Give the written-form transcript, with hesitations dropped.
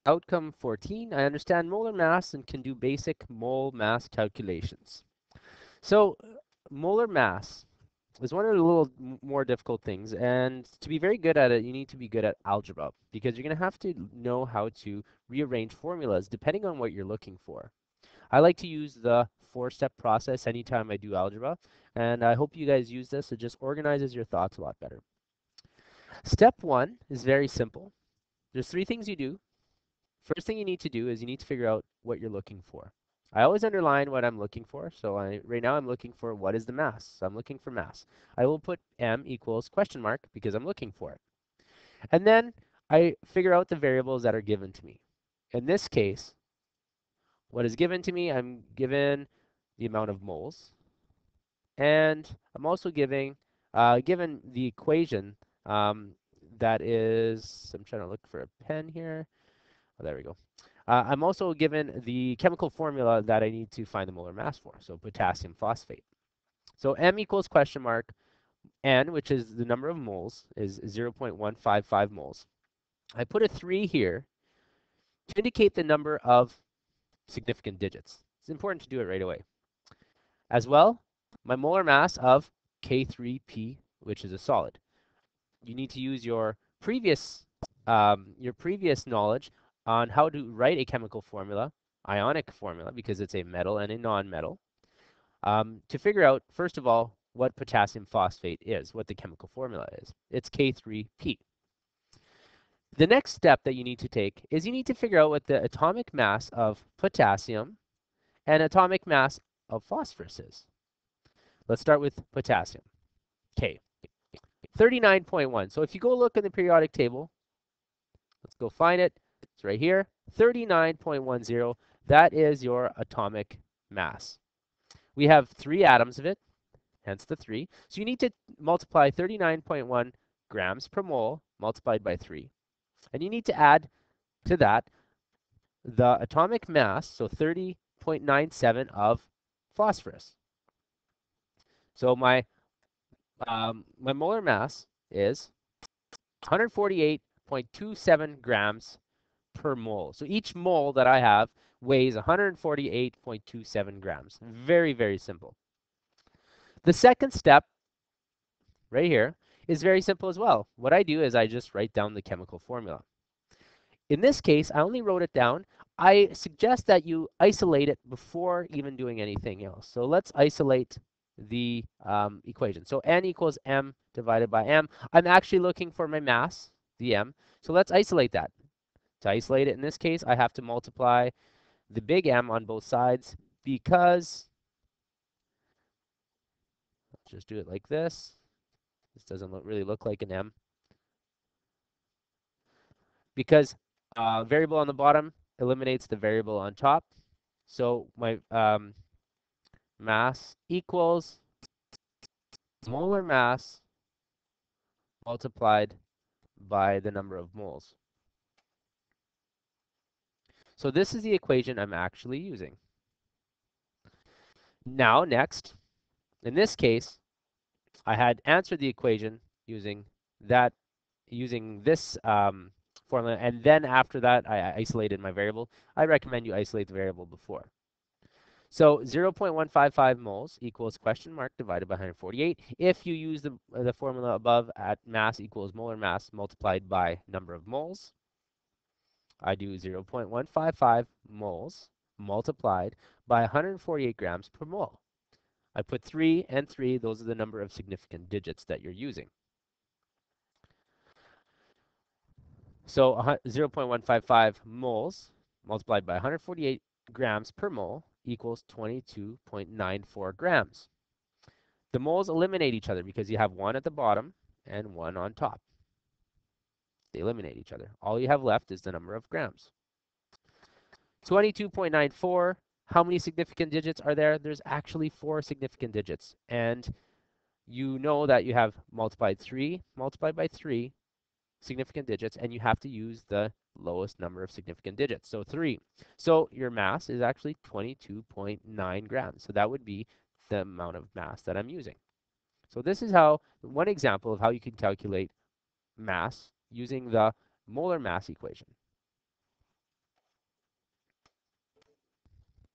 Outcome 14, I understand molar mass and can do basic mole mass calculations. So molar mass is one of the little more difficult things, and to be very good at it, you need to be good at algebra because you're going to have to know how to rearrange formulas depending on what you're looking for. I like to use the four-step process anytime I do algebra, and I hope you guys use this. It just organizes your thoughts a lot better. Step one is very simple. There's three things you do. First thing you need to do is you need to figure out what you're looking for. I always underline what I'm looking for. So right now I'm looking for what is the mass. So I'm looking for mass. I will put m equals question mark because I'm looking for it. And then I figure out the variables that are given to me. In this case, what is given to me, I'm given the amount of moles. And I'm also given the equation that is, I'm trying to look for a pen here. Oh, there we go. I'm also given the chemical formula that I need to find the molar mass for, so potassium phosphate. So M equals question mark, N, which is the number of moles, is 0.155 moles. I put a 3 here to indicate the number of significant digits. It's important to do it right away. As well, my molar mass of K3P, which is a solid. You need to use your previous knowledge on how to write a chemical formula, ionic formula, because it's a metal and a non-metal, to figure out, first of all, what potassium phosphate is, what the chemical formula is. It's K3P. The next step that you need to take is you need to figure out what the atomic mass of potassium and atomic mass of phosphorus is. Let's start with potassium, K. 39.1. So if you go look in the periodic table, let's go find it. It's right here, 39.10. That is your atomic mass. We have 3 atoms of it, hence the 3. So you need to multiply 39.1 grams per mole multiplied by 3. And you need to add to that the atomic mass, so 30.97 of phosphorus. So my molar mass is 148.27 grams per mole. So each mole that I have weighs 148.27 grams. Very, very simple. The second step right here is very simple as well. What I do is I just write down the chemical formula. In this case, I only wrote it down. I suggest that you isolate it before even doing anything else. So let's isolate the equation. So N equals M divided by M. I'm actually looking for my mass, the M. So let's isolate that. To isolate it in this case, I have to multiply the big M on both sides because, let's just do it like this. This doesn't really look like an M. Because variable on the bottom eliminates the variable on top. So my mass equals molar mass multiplied by the number of moles. So this is the equation I'm actually using. Now, next, in this case, I had answered the equation using this formula, and then after that, I isolated my variable. I recommend you isolate the variable before. So 0.155 moles equals question mark divided by 148. If you use the formula above at mass equals molar mass multiplied by number of moles, I do 0.155 moles multiplied by 148 grams per mole. I put 3 and 3. Those are the number of significant digits that you're using. So 0.155 moles multiplied by 148 grams per mole equals 22.94 grams. The moles eliminate each other because you have one at the bottom and one on top. They eliminate each other. All you have left is the number of grams. 22.94, how many significant digits are there? There's actually 4 significant digits. And you know that you have multiplied by 3 significant digits, and you have to use the lowest number of significant digits, so 3. So your mass is actually 22.9 grams. So that would be the amount of mass that I'm using. So this is one example of how you can calculate mass using the molar mass equation.